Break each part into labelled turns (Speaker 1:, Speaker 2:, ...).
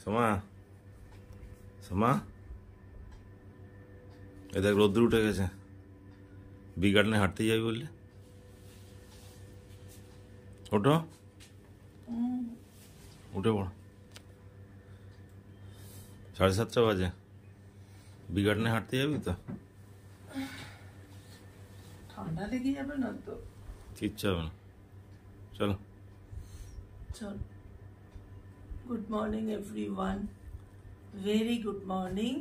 Speaker 1: সোমা, সোমা, এ দেখ রোদ্দুর উঠে গেছে। বি গার্ডেনে হাঁটতে যাবি বললে? ওঠো, উঠে পড়ো। 7:30 বাজে। বি গার্ডেনে হাঁটতে যাবি তো?
Speaker 2: ঠান্ডা লেগে যাবে না তো?
Speaker 1: কিচ্ছু হবে না, চলো।
Speaker 2: চল। Good morning everyone, very good morning.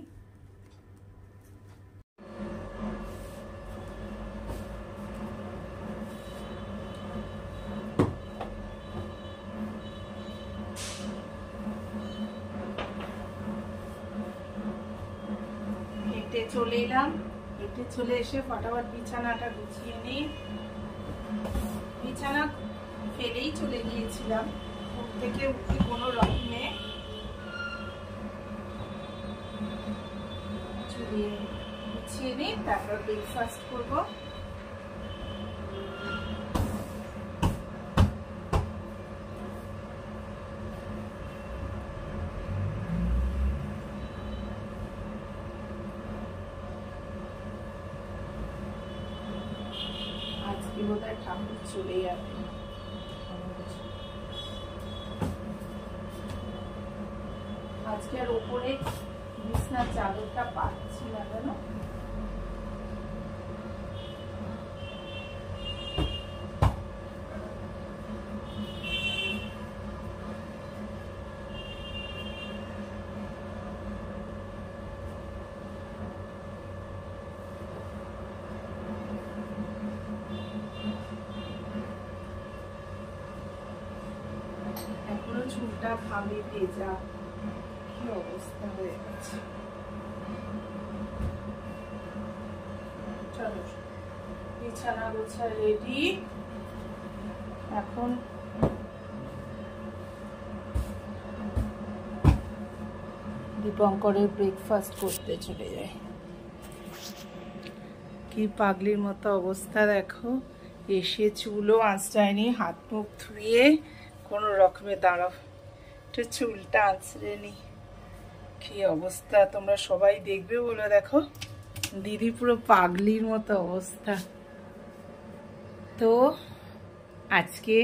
Speaker 2: হেঁটে চলে এলাম, হেঁটে চলে এসে ফটাফট বিছানাটা গুছিয়ে নিই। বিছানা ফেলেই চলে গিয়েছিলাম, ঘুম থেকে উঠে কোনো রকমে গুছিয়ে নিই, তারপর ব্রেকফাস্ট করবো। আজকে বোধহয় ঠাকুর চলে যাবে। আজকে আর ওপরে বিছনার চাদরটা পাচ্ছি না, জানো? এখনো চুলটা ঘামে ভেজা, কি অবস্থা হয়ে গেছে। চলো, বিছানা গোছা রেডি। এখন দীপঙ্করের ব্রেকফাস্ট করতে চলে যায়। কি পাগলির মতো অবস্থা দেখো, এসে চুলও আঁচড়ায়নি, হাত মুখ ধুয়ে কোনো রকমে দাঁড়াও, একটু চুলটা আঁচড়ে নি। কি অবস্থা, তোমরা সবাই দেখবে বলে দেখো, দিদি পুরো পাগলির মতো অবস্থা। তো আজকে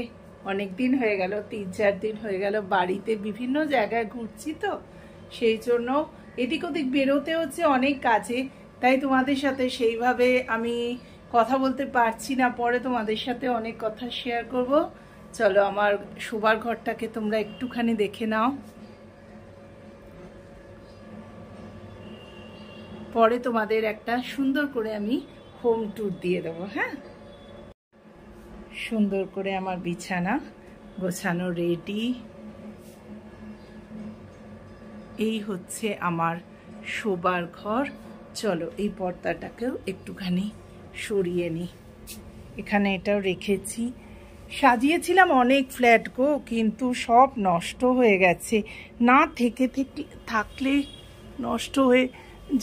Speaker 2: অনেক দিন হয়ে গেল, 3-4 দিন হয়ে গেল বাড়িতে বিভিন্ন জায়গায় ঘুরছি, তো সেই জন্য এদিক ওদিক বেরোতে হচ্ছে অনেক কাজে, তাই তোমাদের সাথে সেইভাবে আমি কথা বলতে পারছি না। পরে তোমাদের সাথে অনেক কথা শেয়ার করব। চলো, আমার শোবার ঘরটাকে তোমরা একটুখানি দেখে নাও, পরে তোমাদের একটা সুন্দর করে আমি হোম ট্যুর দিয়ে দেবো। হ্যাঁ, সুন্দর করে আমার বিছানা গোছানো রেডি। এই হচ্ছে আমার শোবার ঘর। চলো, এই পর্দাটাকেও একটুখানি সরিয়ে নিই। এখানে এটাও রেখেছি, সাজিয়েছিলাম অনেক ফ্ল্যাট গো, কিন্তু সব নষ্ট হয়ে গেছে। না থেকে থাকলে নষ্ট হয়ে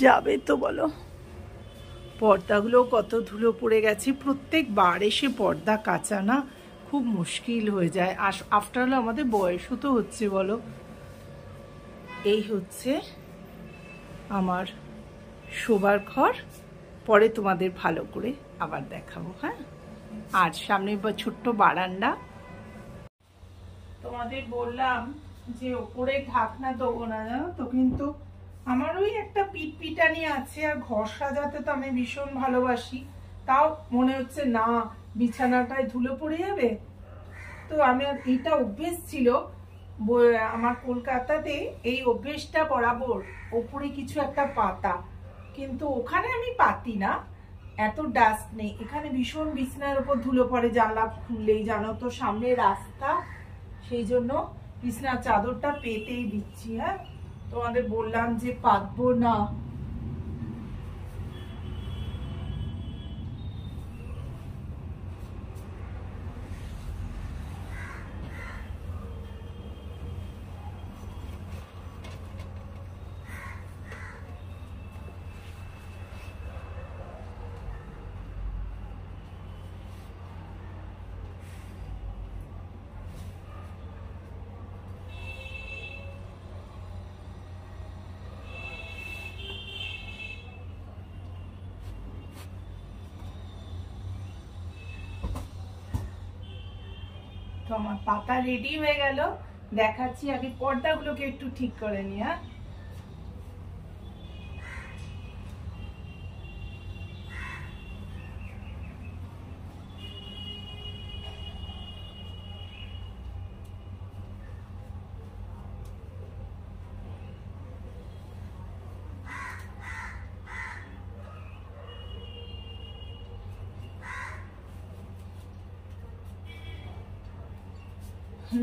Speaker 2: যাবে তো বলো। পর্দাগুলো কত ধুলো পড়ে গেছে, প্রত্যেকবার এসে পর্দা কাচা না খুব মুশকিল হয়ে যায়। আফটার অল আমাদের বয়সও তো হচ্ছে বলো। এই হচ্ছে আমার শোবার ঘর, পরে তোমাদের ভালো করে আবার দেখাবো। হ্যাঁ, আর সামনে ছোট্ট বারান্দা। তোমাদের বললাম যে ওপরে ঢাকনা দেবো না, জানো তো, কিন্তু আমার ওই একটা পিটপিটানি আছে, আর ঘর সাজাতে তো আমি ভীষণ ভালোবাসি। তাও মনে হচ্ছে না, বিছানাটায় ধুলো পড়ে যাবে। তো আমি এইটা অভ্যেস ছিল আমার, কলকাতাতে এই অভ্যেসটা বরাবর ওপরে কিছু একটা পাতা, কিন্তু ওখানে আমি পাতি না, এত ডাস্ট নেই এখানে। ভীষণ বিছানার উপর ধুলো পড়ে, জানলা খুললেই, জানো তো, সামনে রাস্তা, সেই জন্য বিছানার চাদরটা পেতেই দিচ্ছি। হ্যাঁ, তোমাদের বললাম যে পাতবো না। আমার পাতা রেডি হয়ে গেল, দেখাচ্ছি। আগে পর্দাগুলোকে একটু ঠিক করে নি। হ্যাঁ,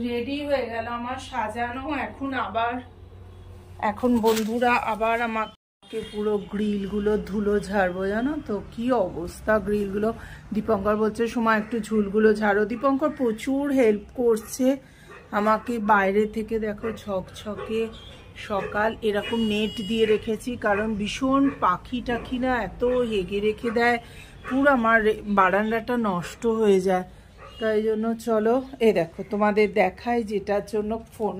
Speaker 2: রেডি হয়ে গেল আমার সাজানো। এখন বন্ধুরা আবার আমাকে পুরো গ্রিলগুলো ধুলো ঝাড়বো, জানো তো কি অবস্থা গ্রিলগুলো। দীপঙ্কর বলছে সময় একটু ঝুলগুলো ঝাড়ো। দীপঙ্কর প্রচুর হেল্প করছে আমাকে বাইরে থেকে। দেখো ঝকঝকে সকাল, এরকম নেট দিয়ে রেখেছি কারণ ভীষণ পাখি টাখি না এত হেগে রেখে দেয়, পুরো আমার বারান্দাটা নষ্ট হয়ে যায়। তাই জন্য চলো দেখো তোমাদের দেখাই যেটার জন্য ফোন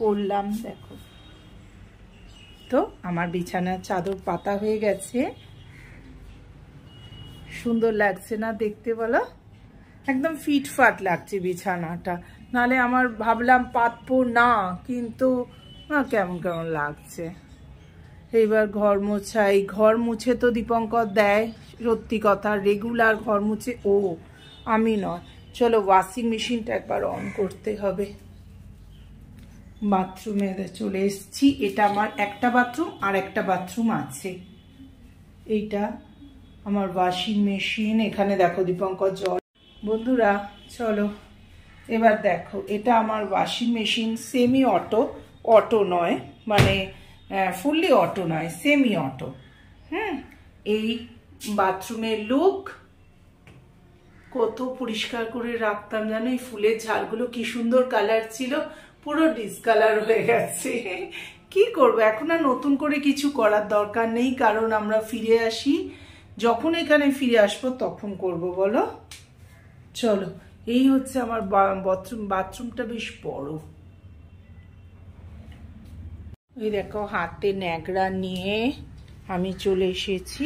Speaker 2: করলাম। দেখো তো আমার বিছানার চাদর পাতা হয়ে গেছে, সুন্দর লাগছে না দেখতে বলো? একদম ফিটফাট লাগছে বিছানাটা। নালে আমার ভাবলাম পাতবো না, কিন্তু কেমন কেমন লাগছে। এইবার ঘর মোছাই। ঘর মুছে তো দীপঙ্কর দেয়, সত্যি কথা রেগুলার ঘর মুছে ও, আমি নয়। চলো ওয়াশিং মেশিনটা একবার অন করতে হবে। বাথরুমে চলে এসেছি। এটা আমার একটা বাথরুম আর একটা বাথরুম আছে। এইটা আমার ওয়াশিং মেশিন। এখানে দেখো দীপঙ্কর জল। বন্ধুরা চলো এবার দেখো, এটা আমার washing machine, semi auto, auto নয় মানে ফুললি অটো নয়, সেমি অটো। এই বাথরুমের লুক কত পরিষ্কার করে রাখতাম জানো। এই ফুলের ঝাড়গুলো কি সুন্দর কালার ছিল, পুরো ডিসকালার হয়ে গেছে। কি করবো এখন, আর নতুন করে কিছু করার দরকার নেই, কারণ আমরা ফিরে আসি যখন এখানে ফিরে আসবো তখন করব বলো। চলো এই হচ্ছে আমার বাথরুমটা বেশ বড়। এই দেখো হাতে ন্যাকড়া নিয়ে আমি চলে এসেছি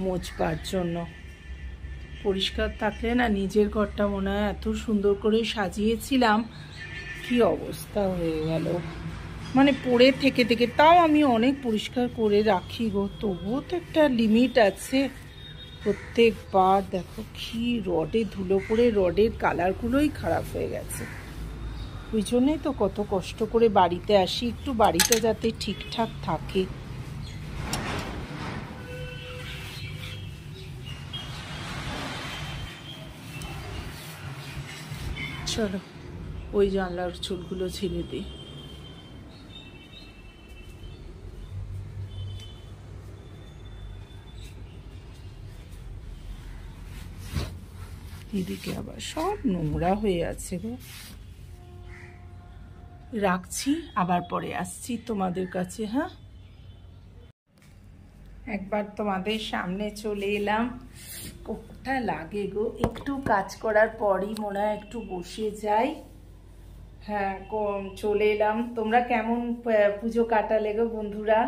Speaker 2: মোছবার জন্য। পরিষ্কার থাকলে না নিজের ঘরটা মনে হয় এত সুন্দর করে সাজিয়েছিলাম, কি অবস্থা হয়ে গেল। মানে পড়ে থেকে থেকে, তাও আমি অনেক পরিষ্কার করে রাখি গো, তবুও তো একটা লিমিট আছে। প্রত্যেকবার দেখো কি রডে ধুলো পড়ে রডের কালারগুলোই খারাপ হয়ে গেছে। ওই জন্যই তো কত কষ্ট করে বাড়িতে আসি, একটু বাড়িটা যাতে ঠিকঠাক থাকে। চলো ওই জানলার চুলগুলো ছেড়ে দিই। এদিকে আবার সব নোংরা হয়ে আছে গো। রাখছি, আবার পরে আসছি তোমাদের কাছে। হ্যাঁ, একবার তোমাদের সামনে চলে এলাম। কোনটা লাগে গো, একটু কাজ করার পরই মনে হয় একটু বসে যাই। হ্যাঁ চলে এলাম। তোমরা কেমন পুজো কাটালে গো বন্ধুরা?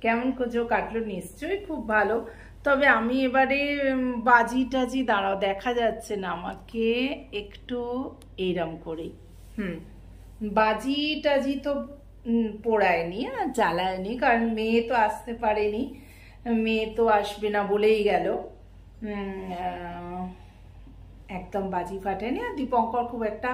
Speaker 2: কেমন পুজো কাটলো? নিশ্চয়ই খুব ভালো। তবে আমি এবারে বাজি টাজি, দাঁড়াও দেখা যাচ্ছে না আমাকে, একটু এইরকম করেই বাজি টাজি তো পোড়ায়নি আর জ্বালায়নি, কারণ মেয়ে তো আসতে পারেনি, মেয়ে তো আসবে না বলেই গেল। একদম বাজি ফাটেনি। আর দীপঙ্কর খুব একটা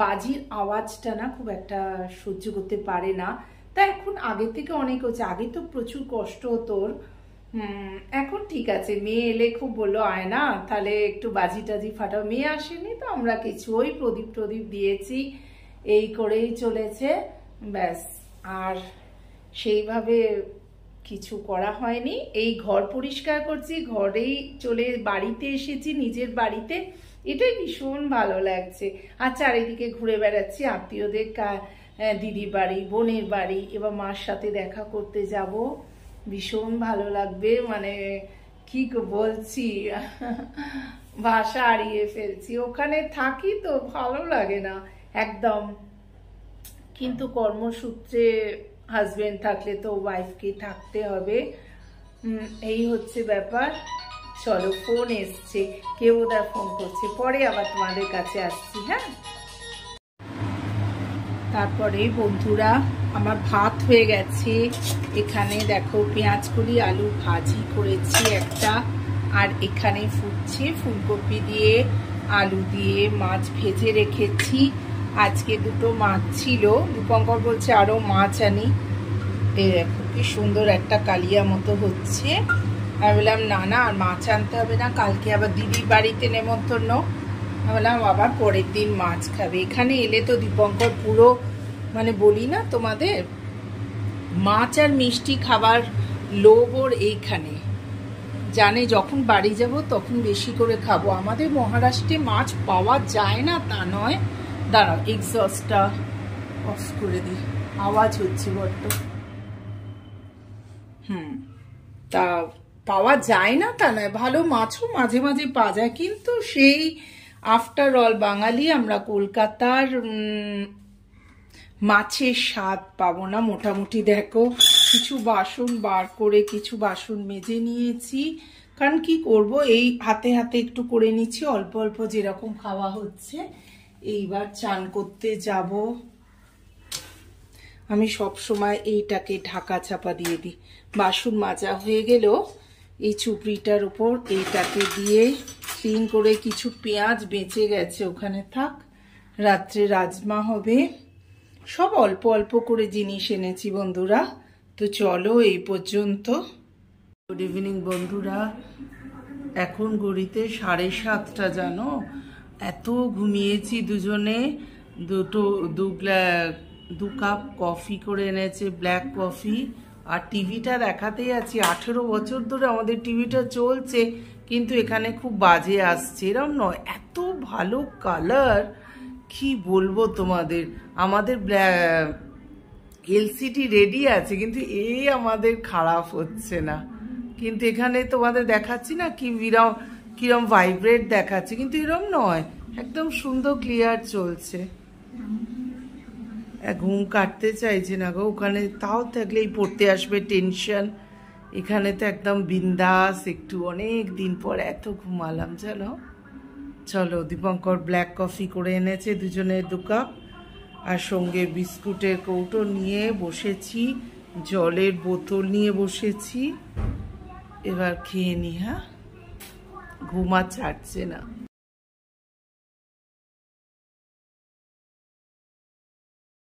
Speaker 2: বাজির আওয়াজটা না খুব একটা সহ্য করতে পারে না। তা এখন আগে থেকে অনেক হচ্ছে, আগে তো প্রচুর কষ্ট হতো। এখন ঠিক আছে, মেয়ে এলে খুব বললো আয় না তাহলে একটু বাজি টাজি ফাটাও। মেয়ে আসেনি তো আমরা কিছু ওই প্রদীপ টদীপ দিয়েছি, এই করেই চলেছে ব্যাস। আর সেইভাবে কিছু করা হয়নি। এই ঘর পরিষ্কার করছি, ঘরেই বাড়িতে এসেছি, নিজের বাড়িতে, এটাই ভীষণ ভালো লাগছে। আর চারিদিকে ঘুরে বেড়াচ্ছি, আত্মীয়দের দিদির বাড়ি, বোনের বাড়ি, এবার মার সাথে দেখা করতে যাব, ভীষণ ভালো লাগবে। মানে কি বলছি, ভাষা হারিয়ে ফেলছি। ওখানে থাকি তো ভালো লাগে না একদম, কিন্তু কর্মসূত্রে হাজবেন্ড থাকলে তো ওয়াইফকে থাকতে হবে, এই হচ্ছে ব্যাপার। চলো, ফোন এসছে, কেউ ওদের ফোন করছে, পরে আবার তোমাদের কাছে আসছি। হ্যাঁ, তারপরে বন্ধুরা আমার ভাত হয়ে গেছে। এখানে দেখো পেঁয়াজ কলি আলু ভাজি করেছি একটা, আর এখানে ফুটছে ফুলকপি দিয়ে আলু দিয়ে মাছ ভেজে রেখেছি। আজকে দুটো মাছ ছিল, দীপঙ্কর বলছে আরো মাছ আনি। এই দেখো কি সুন্দর একটা কালিয়া মতো হচ্ছে। আমি বললাম না না, আর মাছ আনতে হবে না, কালকে আবার দিদির বাড়িতে নেমন্তন্ন। আমি বললাম আবার পরের দিন মাছ খাবে। এখানে এলে তো দীপঙ্কর পুরো মানে বলি না তোমাদের, মাছ আর মিষ্টি খাবার লোভ ওর এইখানে। জানে যখন বাড়ি যাব তখন বেশি করে খাবো। আমাদের মহারাষ্ট্রে মাছ পাওয়া যায় না তা নয়। দাঁড়াও, এক্সস্টটা অফ করে দিই, আওয়াজ হচ্ছে বড্ড। তা পাওয়া যায় না তা নয়, ভালো মাছও মাঝে মাঝে পাওয়া যায়, কিন্তু সেই আফটার অল বাঙালি আমরা, কলকাতার মাছের স্বাদ পাবো না। মোটামুটি দেখো কিছু বাসন বার করে কিছু বাসন মেজে নিয়েছি, কারণ কি করব, এই হাতে হাতে একটু করে নিচ্ছি, অল্প অল্প যেরকম খাওয়া হচ্ছে। এইবার চান করতে যাব। আমি সব সময় এইটাকে ঢাকা চাপা দিয়ে দিই। বাসন মাজা হয়ে গেলেও এই চুপড়িটার উপর এইটাকে দিয়ে ক্লিন করে, কিছু পেঁয়াজ বেঁচে গেছে ওখানে থাক, রাত্রে রাজমা হবে। সব অল্প অল্প করে জিনিস এনেছি বন্ধুরা। তো চলো এই পর্যন্ত। গুড ইভিনিং বন্ধুরা, এখন ঘড়িতে 7:30 জানো। এত ঘুমিয়েছি দুজনে। দু কাপ কফি করে এনেছে, ব্ল্যাক কফি। আর টিভিটা দেখাতেই আছি, 18 বছর ধরে আমাদের টিভিটা চলছে, কিন্তু এখানে খুব বাজে আসছে। এরম নয়, এত ভালো কালার, কি বলবো তোমাদের। আমাদের এলসিডি রেডি আছে, কিন্তু এই আমাদের খারাপ হচ্ছে না। কিন্তু এখানে তোমাদের দেখাচ্ছি না কিরম ভাইব্রেট দেখাচ্ছে, কিন্তু এরম নয়, একদম সুন্দর ক্লিয়ার চলছে। ঘুম কাটতে চাইছে না গো, ওখানে তাও থাকলেই পড়তে আসবে টেনশন। এখানে তো একদম বিন্দাস, একটু অনেক দিন পর এত ঘুমালাম জানো। চলো, দীপঙ্কর ব্ল্যাক কফি করে এনেছে দুজনের 2 কাপ, আর সঙ্গে বিস্কুটের কৌটো নিয়ে বসেছি, জলের বোতল নিয়ে বসেছি। এবার খেয়ে নি। হ্যাঁ, ঘুম আর ছাড়ছে না।